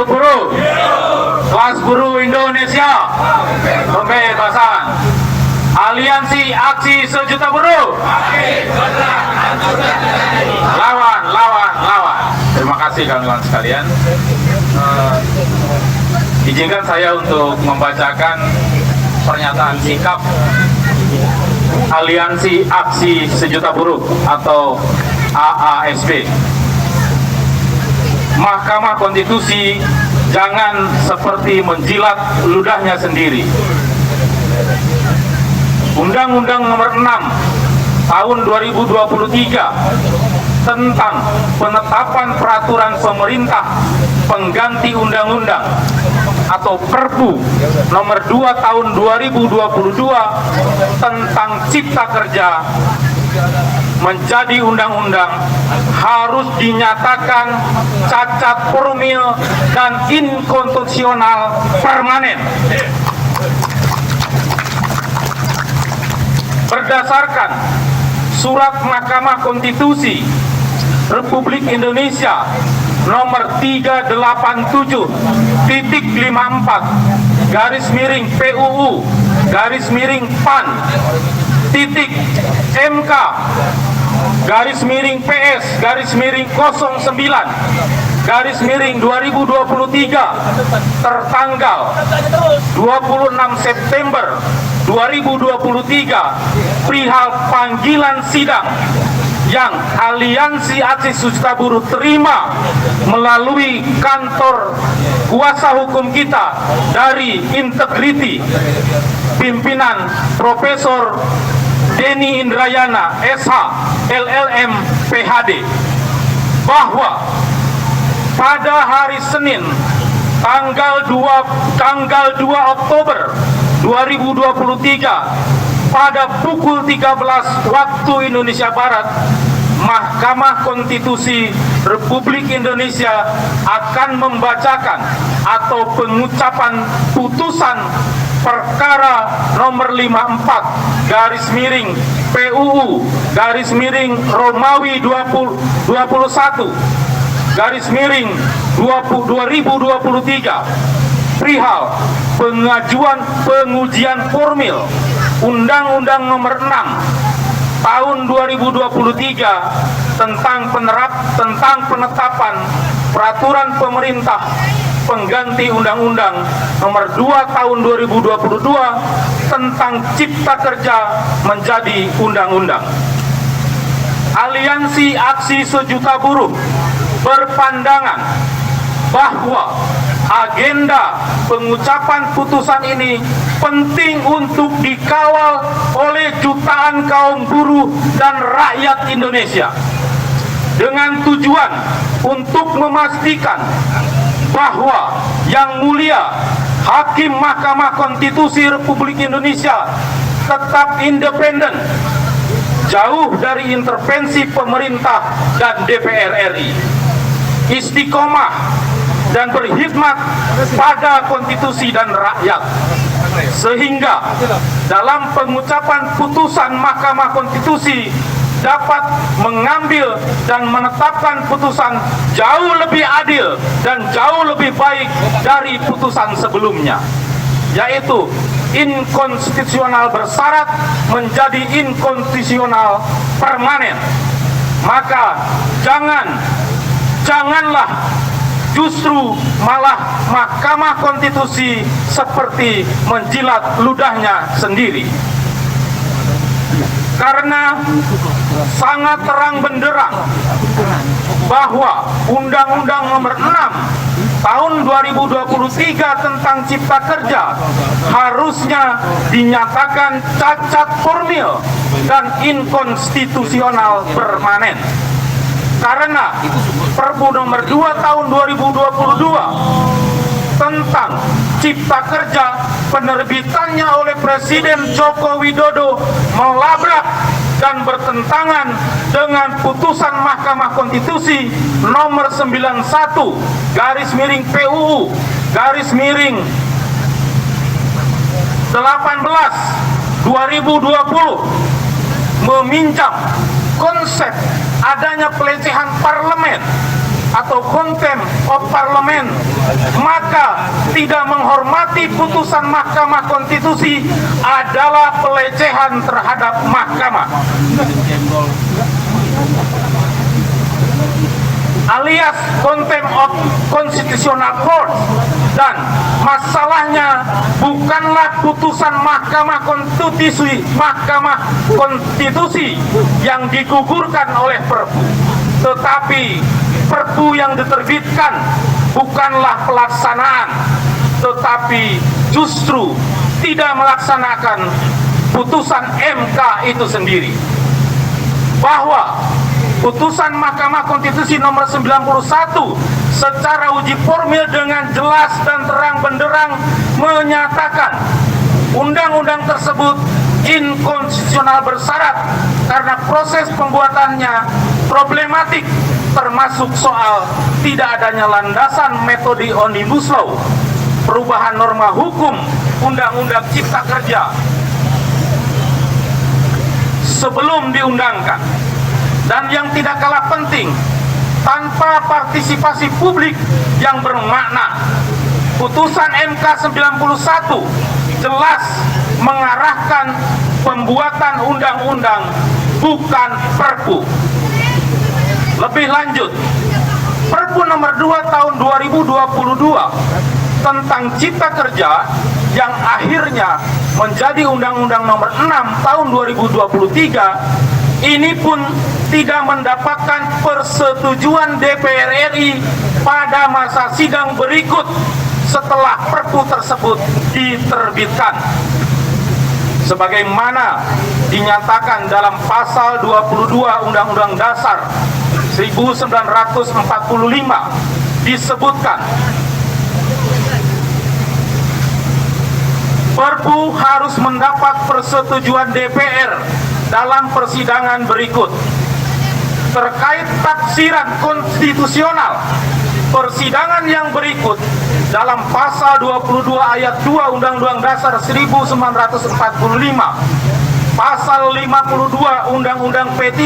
Hidup buruh. Kelas Buruh Indonesia. Pembebasan. Aliansi Aksi Sejuta Buruh. Lawan, lawan, lawan. Terima kasih kawan-kawan sekalian. Izinkan saya untuk membacakan pernyataan sikap Aliansi Aksi Sejuta Buruh atau AASB. Mahkamah Konstitusi jangan seperti menjilat ludahnya sendiri. Undang-Undang Nomor 6 Tahun 2023 tentang penetapan peraturan pemerintah pengganti undang-undang atau Perpu Nomor 2 Tahun 2022 tentang Cipta Kerja menjadi undang-undang harus dinyatakan cacat formil dan inkonstitusional permanen. Berdasarkan Surat Mahkamah Konstitusi Republik Indonesia nomor 387-54 PUU-PS-MK-MK-09-2023 tertanggal 26 September 2023 perihal panggilan sidang yang Aliansi Aksi Sejuta Buruh terima melalui kantor kuasa hukum kita dari Integriti pimpinan Profesor Denny Indrayana SH LLM PhD bahwa pada hari Senin tanggal 2 Oktober 2023 pada pukul 13 waktu Indonesia Barat, Mahkamah Konstitusi Republik Indonesia akan membacakan atau pengucapan putusan perkara nomor 54 PUU Romawi 21 2023 perihal pengujian formil Undang-Undang Nomor 6 Tahun 2023 tentang penetapan peraturan pemerintah pengganti Undang-Undang Nomor 2 Tahun 2022 tentang Cipta Kerja menjadi undang-undang. Aliansi Aksi Sejuta Buruh berpandangan bahwa agenda pengucapan putusan ini penting untuk dikawal oleh jutaan kaum buruh dan rakyat Indonesia dengan tujuan untuk memastikan bahwa Yang Mulia Hakim Mahkamah Konstitusi Republik Indonesia tetap independen, jauh dari intervensi pemerintah dan DPR RI, istiqomah dan berkhidmat pada konstitusi dan rakyat, sehingga dalam pengucapan putusan Mahkamah Konstitusi dapat mengambil dan menetapkan putusan jauh lebih adil dan jauh lebih baik dari putusan sebelumnya, yaitu inkonstitusional bersyarat menjadi inkonstitusional permanen. Maka janganlah justru malah Mahkamah Konstitusi seperti menjilat ludahnya sendiri. Karena sangat terang benderang bahwa Undang-Undang Nomor 6 Tahun 2023 tentang Cipta Kerja harusnya dinyatakan cacat formil dan inkonstitusional permanen. Karena Perpu Nomor 2 Tahun 2022 tentang Cipta Kerja penerbitannya oleh Presiden Joko Widodo melabrak dan bertentangan dengan putusan Mahkamah Konstitusi nomor 91 PUU 18 2020 meminjam konsep adanya pelecehan parlemen atau contempt of parliament, maka tidak menghormati putusan Mahkamah Konstitusi adalah pelecehan terhadap mahkamah, alias contempt of constitutional court. Dan masalahnya bukanlah putusan Mahkamah Konstitusi yang digugurkan oleh Perpu, tetapi Perpu yang diterbitkan bukanlah pelaksanaan, tetapi justru tidak melaksanakan putusan MK itu sendiri. Bahwa putusan Mahkamah Konstitusi nomor 91 secara uji formil dengan jelas dan terang benderang menyatakan undang-undang tersebut inkonstitusional bersyarat karena proses pembuatannya problematik, termasuk soal tidak adanya landasan metode omnibus law, perubahan norma hukum undang-undang cipta kerja sebelum diundangkan. Dan yang tidak kalah penting, tanpa partisipasi publik yang bermakna, putusan MK 91 jelas mengarahkan pembuatan undang-undang, bukan Perpu. Lebih lanjut, Perpu nomor 2 tahun 2022 tentang Cipta Kerja yang akhirnya menjadi Undang-Undang nomor 6 tahun 2023 ini pun tidak mendapatkan persetujuan DPR RI pada masa sidang berikut setelah Perpu tersebut diterbitkan. Sebagaimana dinyatakan dalam pasal 22 Undang-Undang Dasar 1945 disebutkan, Perpu harus mendapat persetujuan DPR dalam persidangan berikut. Terkait tafsiran konstitusional, persidangan yang berikut dalam pasal 22 ayat 2 Undang-Undang Dasar 1945, pasal 52 Undang-Undang P3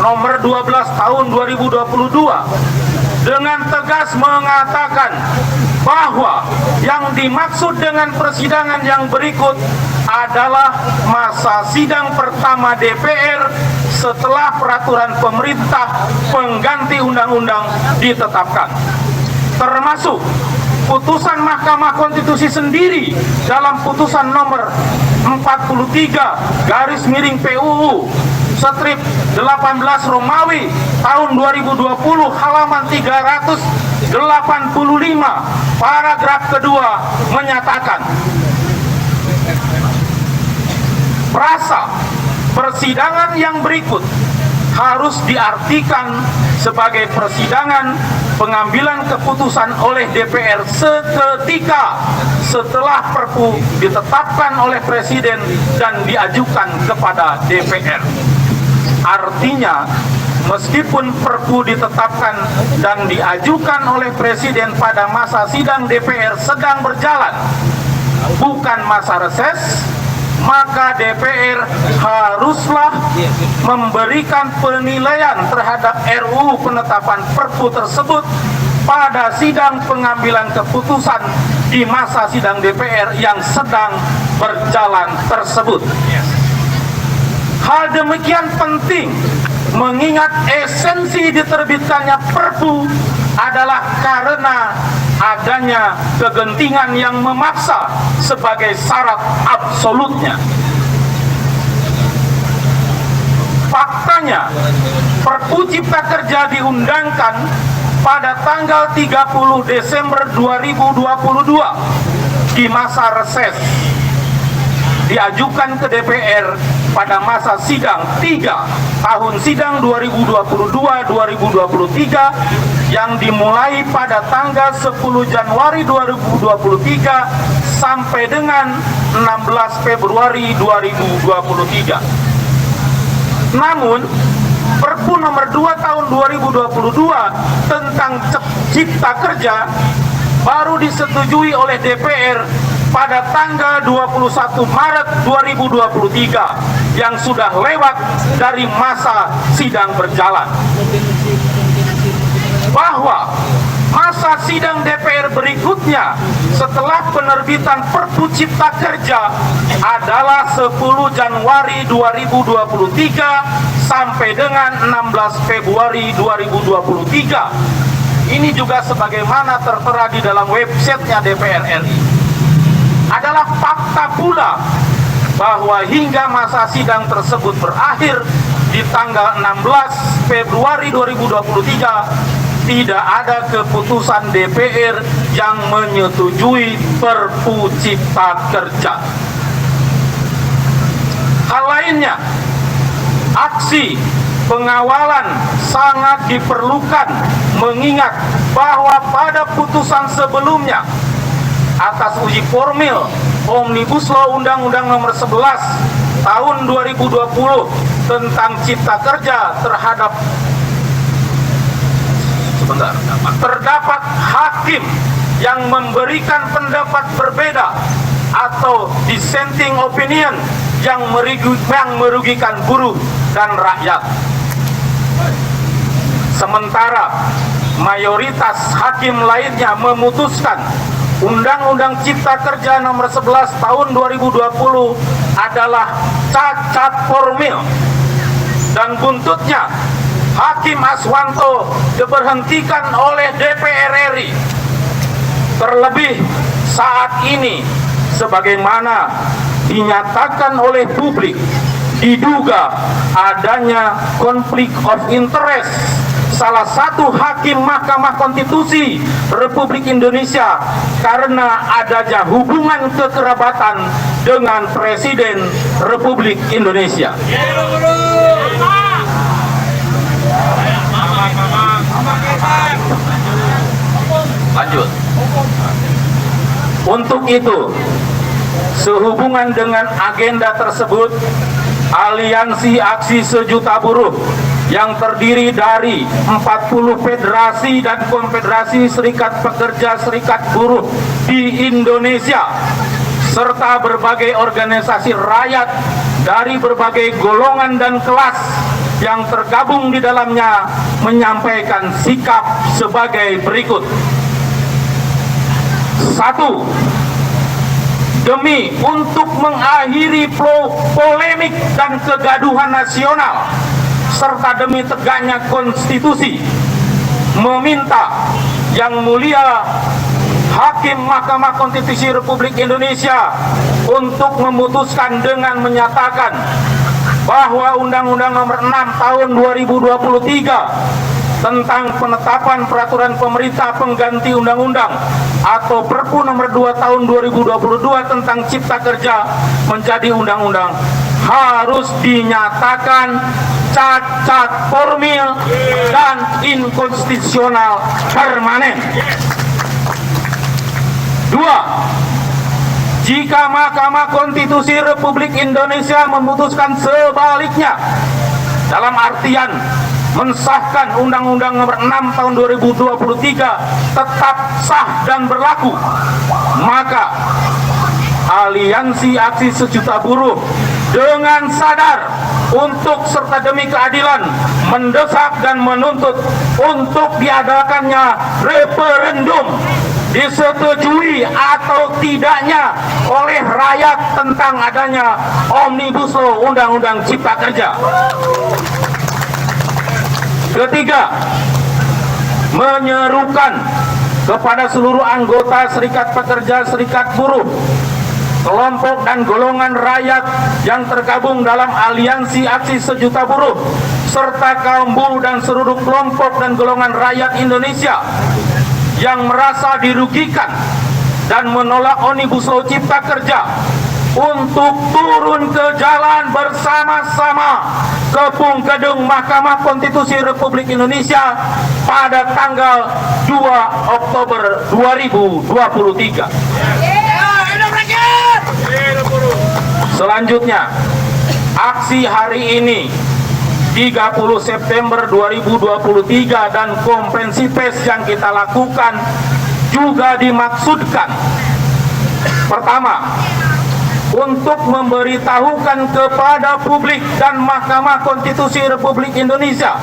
nomor 12 tahun 2022 dengan tegas mengatakan bahwa yang dimaksud dengan persidangan yang berikut adalah masa sidang pertama DPR setelah peraturan pemerintah pengganti undang-undang ditetapkan, termasuk putusan Mahkamah Konstitusi sendiri dalam putusan nomor 43 PUU strip 18 Romawi tahun 2020 halaman 385 paragraf kedua menyatakan, frasa persidangan yang berikut harus diartikan sebagai persidangan pengambilan keputusan oleh DPR seketika setelah Perpu ditetapkan oleh Presiden dan diajukan kepada DPR. Artinya, meskipun Perpu ditetapkan dan diajukan oleh Presiden pada masa sidang DPR sedang berjalan, bukan masa reses, maka DPR haruslah memberikan penilaian terhadap RUU penetapan Perpu tersebut pada sidang pengambilan keputusan di masa sidang DPR yang sedang berjalan tersebut. Hal demikian penting mengingat esensi diterbitkannya Perpu adalah karena adanya kegentingan yang memaksa sebagai syarat absolutnya. Faktanya, Perpu Cipta Kerja diundangkan pada tanggal 30 Desember 2022 di masa reses, diajukan ke DPR pada masa sidang 3 tahun sidang 2022-2023 yang dimulai pada tanggal 10 Januari 2023 sampai dengan 16 Februari 2023. Namun, Perpu nomor 2 tahun 2022 tentang Cipta Kerja baru disetujui oleh DPR pada tanggal 21 Maret 2023 yang sudah lewat dari masa sidang berjalan. bahwa masa sidang DPR berikutnya setelah penerbitan Perpu Cipta Kerja adalah 10 Januari 2023 sampai dengan 16 Februari 2023. Ini juga sebagaimana tertera di dalam websitenya DPR RI. Adalah fakta pula bahwa hingga masa sidang tersebut berakhir di tanggal 16 Februari 2023 tidak ada keputusan DPR yang menyetujui Perpu Cipta Kerja. Hal lainnya, aksi pengawalan sangat diperlukan mengingat bahwa pada putusan sebelumnya atas uji formil Omnibus Law Undang-Undang Nomor 11 Tahun 2020 tentang Cipta Kerja terdapat hakim yang memberikan pendapat berbeda atau dissenting opinion yang merugikan buruh dan rakyat. Sementara mayoritas hakim lainnya memutuskan Undang-Undang Cipta Kerja Nomor 11 Tahun 2020 adalah cacat formil dan buntutnya Hakim Aswanto diberhentikan oleh DPR RI. Terlebih saat ini sebagaimana dinyatakan oleh publik diduga adanya konflik of interest salah satu hakim Mahkamah Konstitusi Republik Indonesia karena adanya hubungan kekerabatan dengan Presiden Republik Indonesia. Lanjut. Untuk itu, sehubungan dengan agenda tersebut, Aliansi Aksi Sejuta Buruh yang terdiri dari 40 federasi dan konfederasi serikat pekerja serikat buruh di Indonesia serta berbagai organisasi rakyat dari berbagai golongan dan kelas yang tergabung di dalamnya menyampaikan sikap sebagai berikut. 1. Demi untuk mengakhiri polemik dan kegaduhan nasional serta demi tegaknya konstitusi, meminta Yang Mulia Hakim Mahkamah Konstitusi Republik Indonesia untuk memutuskan dengan menyatakan bahwa Undang-Undang Nomor 6 Tahun 2023 tentang penetapan peraturan pemerintah pengganti undang-undang atau Perpu Nomor 2 Tahun 2022 tentang Cipta Kerja menjadi undang-undang harus dinyatakan cacat formil dan inkonstitusional permanen. 2. Jika Mahkamah Konstitusi Republik Indonesia memutuskan sebaliknya, dalam artian mensahkan Undang-Undang Nomor 6 Tahun 2023 tetap sah dan berlaku, maka Aliansi Aksi Sejuta Buruh dengan sadar untuk serta demi keadilan mendesak dan menuntut untuk diadakannya referendum disetujui atau tidaknya oleh rakyat tentang adanya Omnibus Law Undang-Undang Cipta Kerja. Ketiga, menyerukan kepada seluruh anggota serikat pekerja, serikat buruh, kelompok dan golongan rakyat yang tergabung dalam Aliansi Aksi Sejuta Buruh, serta kaum buruh dan seluruh kelompok dan golongan rakyat Indonesia yang merasa dirugikan dan menolak Omnibus Law Cipta Kerja untuk turun ke jalan bersama-sama ke Gedung Mahkamah Konstitusi Republik Indonesia pada tanggal 2 Oktober 2023. Selanjutnya, aksi hari ini 30 September 2023 dan konferensi pers yang kita lakukan juga dimaksudkan pertama, untuk memberitahukan kepada publik dan Mahkamah Konstitusi Republik Indonesia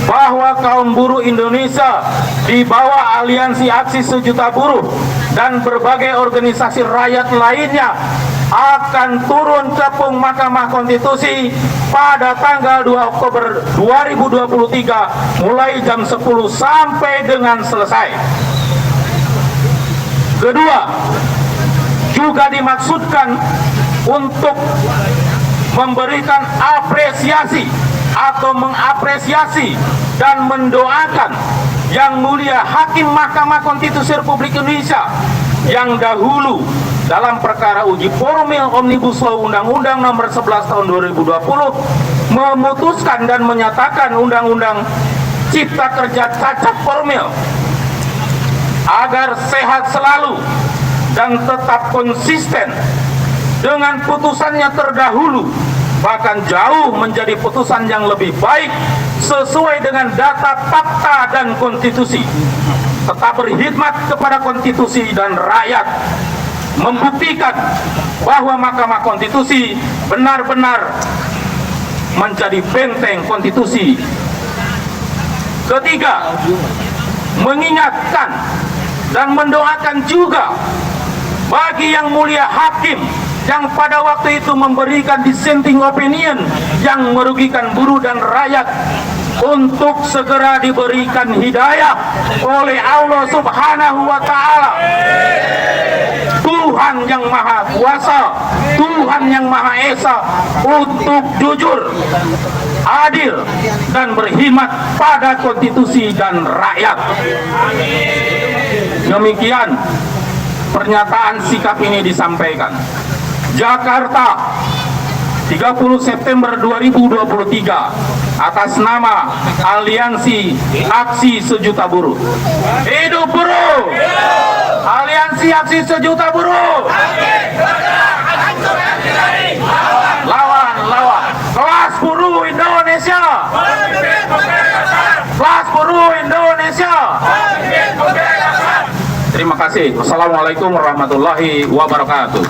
bahwa kaum buruh Indonesia di bawah Aliansi Aksi Sejuta Buruh dan berbagai organisasi rakyat lainnya akan turun ke Mahkamah Konstitusi pada tanggal 2 Oktober 2023 mulai jam 10 sampai dengan selesai. Kedua, juga dimaksudkan untuk memberikan apresiasi atau mengapresiasi dan mendoakan Yang Mulia Hakim Mahkamah Konstitusi Republik Indonesia yang dahulu dalam perkara uji formil Omnibus Law Undang-Undang Nomor 11 Tahun 2020 memutuskan dan menyatakan Undang-Undang Cipta Kerja cacat formil agar sehat selalu dan tetap konsisten dengan putusannya terdahulu, bahkan jauh menjadi putusan yang lebih baik sesuai dengan data, fakta, dan konstitusi. Tetap berkhidmat kepada konstitusi dan rakyat, membuktikan bahwa Mahkamah Konstitusi benar-benar menjadi benteng konstitusi. Ketiga, mengingatkan dan mendoakan juga bagi Yang Mulia Hakim yang pada waktu itu memberikan dissenting opinion yang merugikan buruh dan rakyat untuk segera diberikan hidayah oleh Allah Subhanahu wa Ta'ala. Tuhan yang Maha Kuasa, Tuhan yang Maha Esa, untuk jujur, adil, dan berkhidmat pada konstitusi dan rakyat. Demikian pernyataan sikap ini disampaikan. Jakarta, 30 September 2023, atas nama Aliansi Aksi Sejuta Buruh. Hidup buruh! Aliansi Aksi Sejuta Buruh! Lawan! Kelas buruh Indonesia! Kelas buruh Indonesia! Terima kasih. Wassalamualaikum warahmatullahi wabarakatuh.